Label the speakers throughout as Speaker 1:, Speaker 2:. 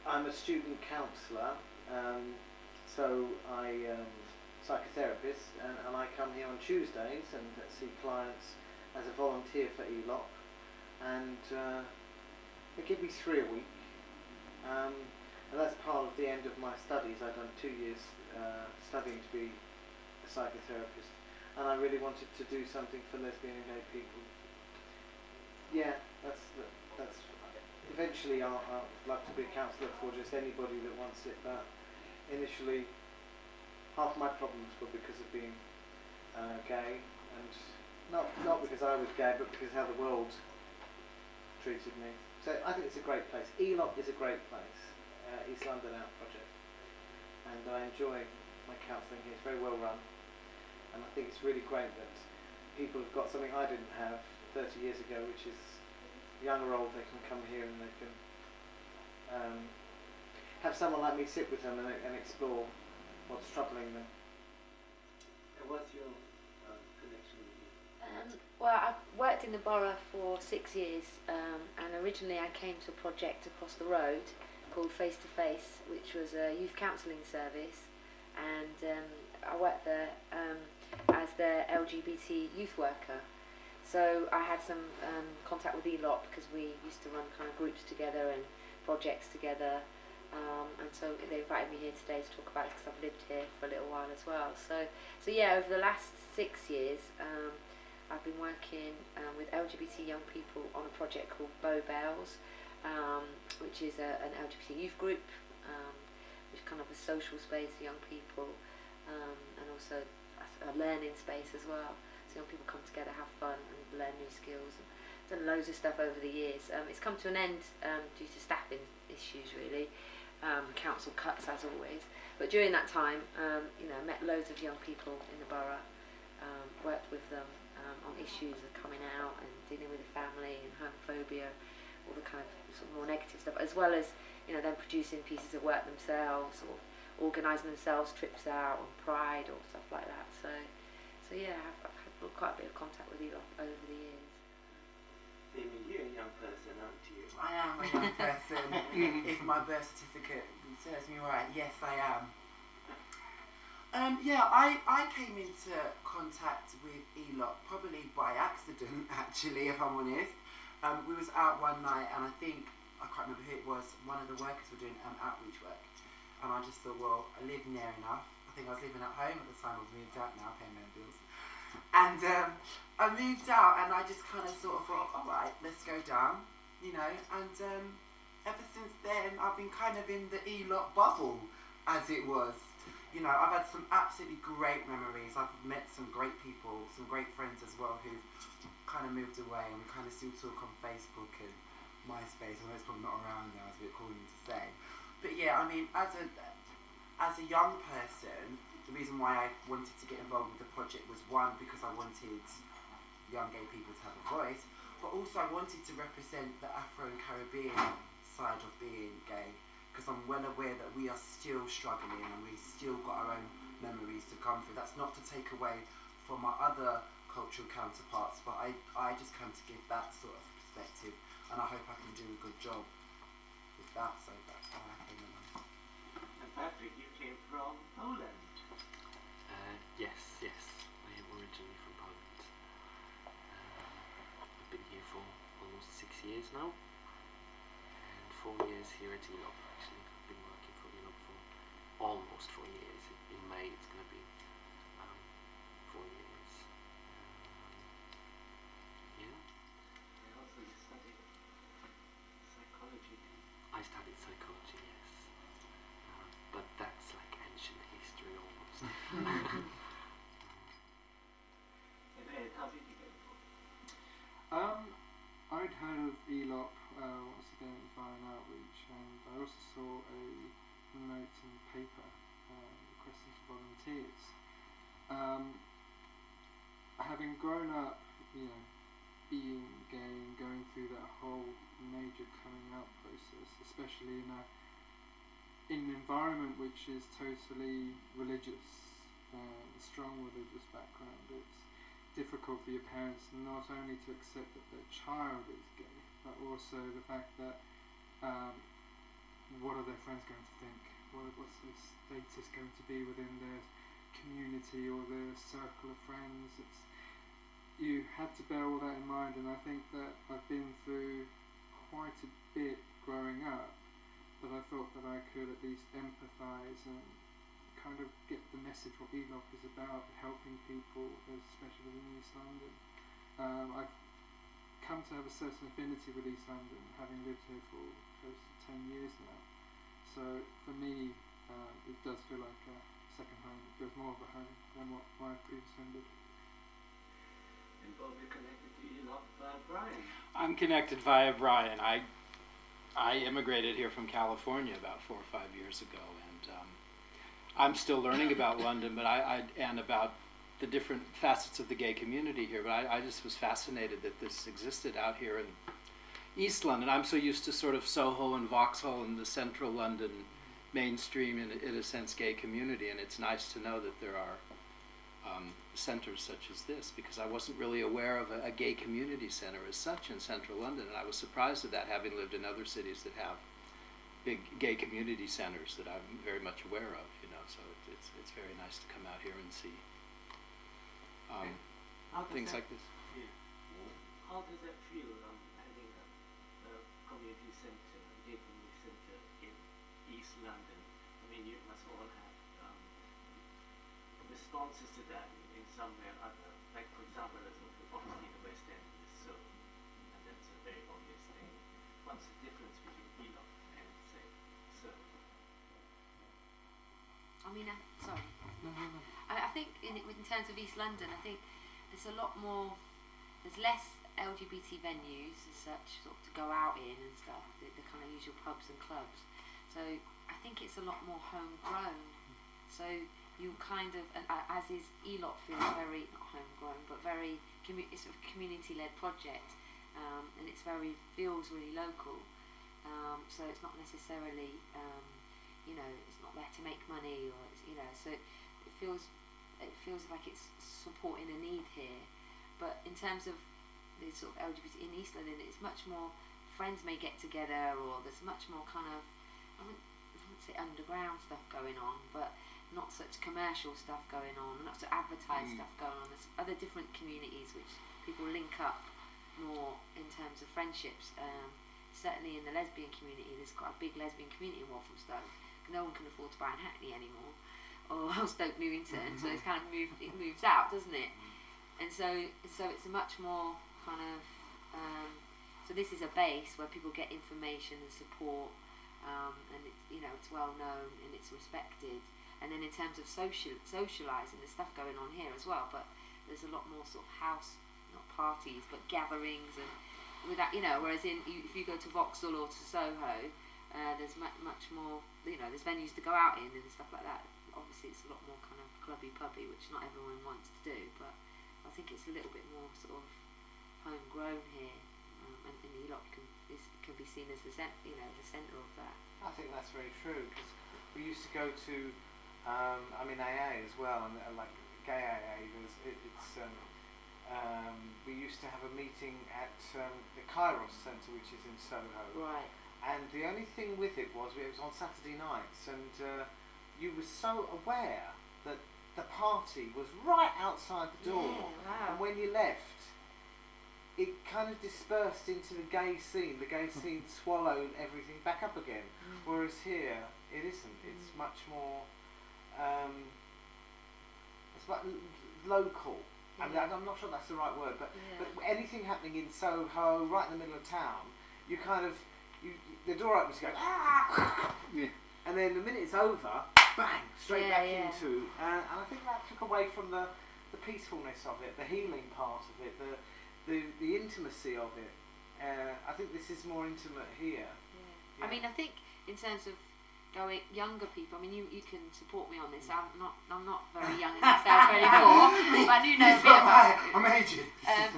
Speaker 1: I'm a student counsellor, so I'm psychotherapist, and I come here on Tuesdays and see clients as a volunteer for ELOP, and they give me 3 a week, and that's part of the end of my studies. I've done 2 years studying to be a psychotherapist, and I really wanted to do something for lesbian and gay people. Yeah, that's eventually I'll love to be a counsellor for just anybody that wants it, but initially half my problems were because of being gay, and not because I was gay, but because how the world treated me. So I think it's a great place. ELOP is a great place, East London Out Project, and I enjoy my counselling here. It's very well run, and I think it's really great that people have got something I didn't have 30 years ago, which is young or old, they can come here and they can have someone like me sit with them and explore what's troubling them.
Speaker 2: And what's your connection with you?
Speaker 3: Well, I've worked in the borough for 6 years, and originally I came to a project across the road called Face to Face, which was a youth counselling service, and I worked there as the LGBT youth worker. So I had some contact with ELOP because we used to run kind of groups together and projects together, and so they invited me here today to talk about it because I've lived here for a little while as well. So yeah, over the last 6 years I've been working with LGBT young people on a project called Bow Bells, which is an LGBT youth group, which is kind of a social space for young people, and also a learning space as well. Young people come together, have fun and learn new skills, and done loads of stuff over the years. It's come to an end due to staffing issues really, council cuts as always, but during that time I met loads of young people in the borough, worked with them on issues of coming out and dealing with the family and homophobia, all the kind of sort of more negative stuff, as well as them producing pieces of work themselves or organising themselves trips out on Pride or stuff like that. So yeah, I've had quite a bit of contact with ELOP over the years.
Speaker 2: Damien, you're a young person, aren't you?
Speaker 4: I am a young person. If my birth certificate serves me right, yes I am. Yeah, I came into contact with ELOP probably by accident, actually, if I'm honest. We was out one night, and I think, I can't remember who it was, one of the workers were doing outreach work, and I just thought, well, I live near enough. I think I was living at home at the time. I've moved out now, paying my own bills. And I moved out, and I just kind of sort of thought, all right, let's go down, and ever since then I've been kind of in the ELOP bubble, as it was. I've had some absolutely great memories. I've met some great people, some great friends as well, who've kind of moved away, and we kind of still talk on Facebook and MySpace. I know it's probably not around now, it's a bit corny to say, but yeah, I mean, as a young person, the reason why I wanted to get involved with the project was, one, because I wanted young gay people to have a voice, but also I wanted to represent the Afro and Caribbean side of being gay, because I'm well aware that we are still struggling and we've still got our own memories to come through. That's not to take away from our other cultural counterparts, but I just come to give that sort of perspective, and I hope I can do a good job with that. So that's how I came along.
Speaker 2: And Patrick, you came from Poland.
Speaker 5: Yes, I am originally from Poland. I've been here for almost 6 years now, and 4 years here at ELOP. Actually, I've been working for ELOP for almost 4 years. In May it's going to be 4 years. Yeah.
Speaker 2: And also you studied psychology.
Speaker 5: I studied psychology, yes, but that's like ancient history almost.
Speaker 2: And how did you get involved?
Speaker 6: I'd heard of ELOP once again via an outreach, and I also saw a note in the paper requesting for volunteers. Having grown up, being gay and going through that whole major coming out process, especially in an environment which is totally religious, strong religious background, it's difficult for your parents not only to accept that their child is gay, but also the fact that what are their friends going to think? What's their status going to be within their community or their circle of friends? You had to bear all that in mind, and I think that I've been through quite a bit growing up, but I thought that I could at least empathise and kind of get the message what ELOP is about, helping people, especially in East London. I've come to have a certain affinity with East London, having lived here for close to 10 years now. So for me, it does feel like a second home. It feels more of a home than what my previous home did.
Speaker 2: And Bob, you're connected to ELOP via Brian.
Speaker 7: I'm connected via Brian. I immigrated here from California about 4 or 5 years ago, and I'm still learning about London, but and about the different facets of the gay community here. But I just was fascinated that this existed out here in East London. I'm so used to sort of Soho and Vauxhall and the central London mainstream, in a sense, gay community, and it's nice to know that there are centers such as this, because I wasn't really aware of a gay community center as such in central London, and I was surprised at that, having lived in other cities that have big gay community centers that I'm very much aware of, you know. So it's very nice to come out here and see things like this.
Speaker 2: Yeah. How does that feel, having a community centre, a gay community centre in East London? I mean, you must all have responses to that in some way or other. Like, for example, there's obviously the West End is so, and that's a very obvious thing. What's the difference between ELOP and, say, so?
Speaker 3: I mean, sorry. I think in terms of East London, I think there's a lot more, there's less LGBT venues as such, sort of to go out in and stuff, the kind of usual pubs and clubs. So I think it's a lot more homegrown. So you kind of, and as is ELOP, feels very, not homegrown, but very, it's a community-led project, and it's feels really local. So it's not necessarily, you know, it's not there to make money, or it's, you know, so it feels like it's supporting a need here. But in terms of the sort of LGBT in East London, it's much more friends may get together, or there's much more kind of, I wouldn't say underground stuff going on, but not such commercial stuff going on, not such advertised stuff going on. There's other different communities which people link up more in terms of friendships. Certainly in the lesbian community, there's quite a big lesbian community in Walthamstow. No one can afford to buy in Hackney anymore, or Stoke Newington, so it's kind of it moves out, doesn't it? And so it's a much more kind of, so this is a base where people get information and support, and it's, you know, it's well known and it's respected. And then in terms of socialising, there's stuff going on here as well, but there's a lot more sort of house, not parties, but gatherings, and with that, you know, whereas if you go to Vauxhall or to Soho, there's much more, you know, there's venues to go out in and stuff like that. Obviously it's a lot more kind of clubby pubbly, which not everyone wants to do, but I think it's a little bit more sort of homegrown here, and ELOP can be seen as the centre of that.
Speaker 1: I think that's very true, because we used to go to AA as well, and like gay AA, we used to have a meeting at the Kairos Centre, which is in Soho.
Speaker 3: Right. And
Speaker 1: the only thing with it was on Saturday nights, and you were so aware that the party was right outside the door.
Speaker 3: Yeah, wow.
Speaker 1: And when you left, it kind of dispersed into the gay scene. The gay scene swallowed everything back up again. Whereas here, it isn't. It's much more, it's like local. I mean, I'm not sure that's the right word, but anything happening in Soho, right in the middle of town, you kind of, the door opens, you go, ah! And then the minute it's over, bang, straight back into, and I think that took away from the peacefulness of it, the healing part of it, the intimacy of it. I think this is more intimate here.
Speaker 3: I mean, I think in terms of younger people, I mean, you can support me on this. I'm not very young in myself anymore, but I do know a bit about it.
Speaker 4: I'm aged.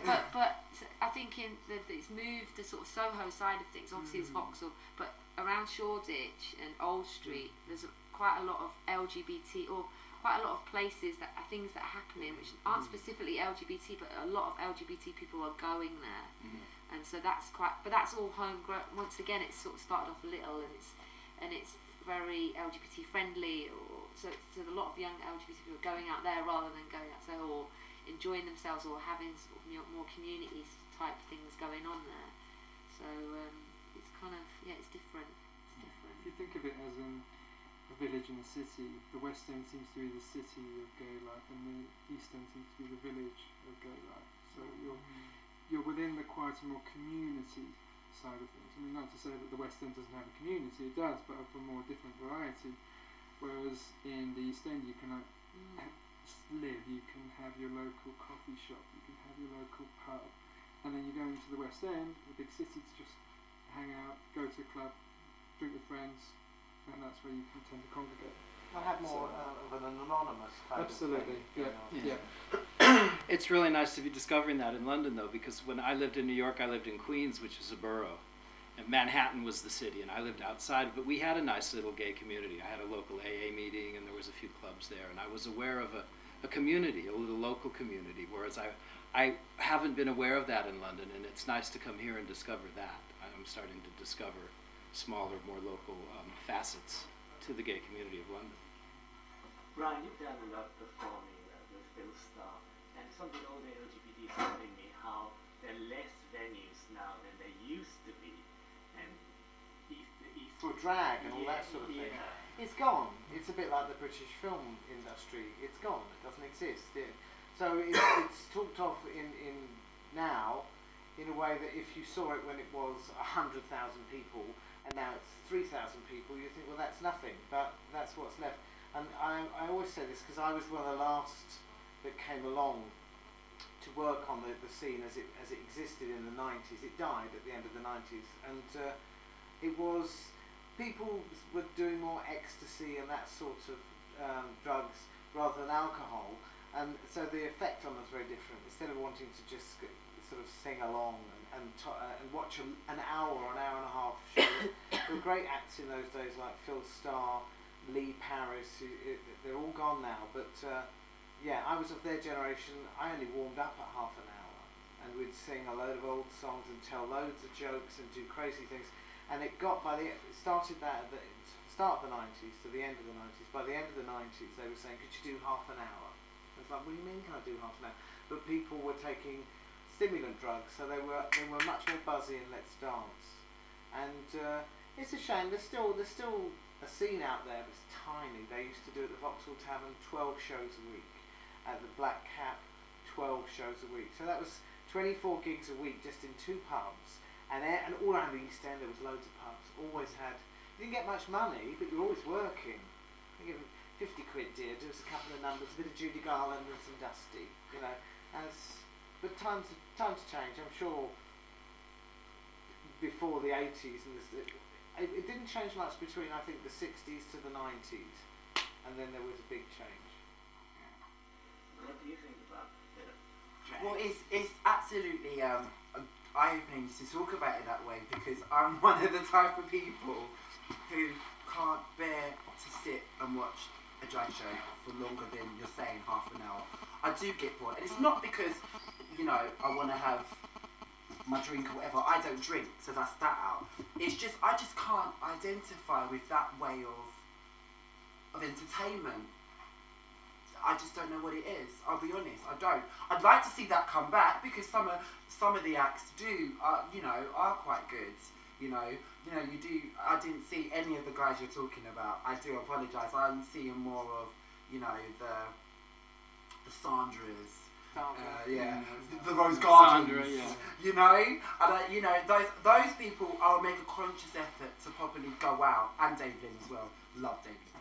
Speaker 3: But I think it's moved the sort of Soho side of things. Obviously, it's Vauxhall, but around Shoreditch and Old Street, there's quite a lot of LGBT or quite a lot of places that are things that are happening which aren't specifically LGBT, but a lot of LGBT people are going there, and so that's quite. But that's all homegrown. Once again, it's sort of started off little, and it's very LGBT friendly, or so a lot of young LGBT people are going out there rather than going outside or enjoying themselves or having sort of more communities type things going on there. So it's kind of it's different. It's different.
Speaker 6: If you think of it as a village and a city, the West End seems to be the city of gay life, and the East End seems to be the village of gay life. So you're within the quieter, more community side of things. I mean, not to say that the West End doesn't have a community, it does, but of a more different variety. Whereas in the East End, you can live, you can have your local coffee shop, you can have your local pub, and then you go into the West End, the big city, to just hang out, go to a club, drink with friends, and that's where you can tend to congregate.
Speaker 1: I have more of an anonymous kind
Speaker 6: Absolutely,
Speaker 1: of thing.
Speaker 6: yeah.
Speaker 7: It's really nice to be discovering that in London, though, because when I lived in New York, I lived in Queens, which is a borough, and Manhattan was the city, and I lived outside, but we had a nice little gay community. I had a local AA meeting, and there was a few clubs there, and I was aware of a community, a little local community, whereas I haven't been aware of that in London, and it's nice to come here and discover that. I'm starting to discover smaller, more local facets to the gay community of London.
Speaker 2: Brian, you've done a lot performing with Phil Starr, and some of the older LGBTs are telling me how there are less venues now than there used to be, and
Speaker 1: For drag and all that sort of thing. It's gone. It's a bit like the British film industry. It's gone. It doesn't exist. So it's talked of in now in a way that if you saw it when it was 100,000 people and now it's 3,000 people, you think, well, that's nothing. But that's what's left. And I always say this because I was one of the last that came along to work on the scene as it existed in the 90s. It died at the end of the 90s, and it was people were doing more ecstasy and that sort of drugs rather than alcohol, and so the effect on us was very different. Instead of wanting to just sort of sing along and watch an hour or an hour and a half show, there were great acts in those days like Phil Starr, Lee Paris, they're all gone now, but yeah, I was of their generation. I only warmed up at half an hour, and we'd sing a load of old songs and tell loads of jokes and do crazy things, and it started that at the start of the 90s to the end of the 90s. By the end of the 90s they were saying, could you do half an hour? It's like, what do you mean can I do half an hour? But people were taking stimulant drugs, so they were much more buzzy and let's dance, and it's a shame. There's still a scene out there, but it's tiny. They used to do at the Vauxhall Tavern 12 shows a week, at the Black Cap 12 shows a week. So that was 24 gigs a week just in 2 pubs, and all around the East End there was loads of pubs. Always had. You didn't get much money, but you were always working. You give 50 quid, dear. Do us a couple of numbers, a bit of Judy Garland and some Dusty, you know. But times change. I'm sure before the 80s and it didn't change much between, I think, the 60s to the 90s, and then there was a big change.
Speaker 2: What do you think about the drag?
Speaker 4: Well, it's absolutely eye-opening to talk about it that way, because I'm one of the type of people who can't bear to sit and watch a drag show for longer than you're saying half an hour. I do get bored, and it's not because, you know, I want to have my drink or whatever. I don't drink, so that's that out. It's just I just can't identify with that way of entertainment. I just don't know what it is. I'll be honest, I don't. I'd like to see that come back, because some of the acts are quite good. You do. I didn't see any of the guys you're talking about. I do apologise. I'm seeing more of the Sandras. The Rose Gardens,
Speaker 7: Sandra, yeah.
Speaker 4: and those people, I'll make a conscious effort to probably go out, and Damien as well. Love Damien.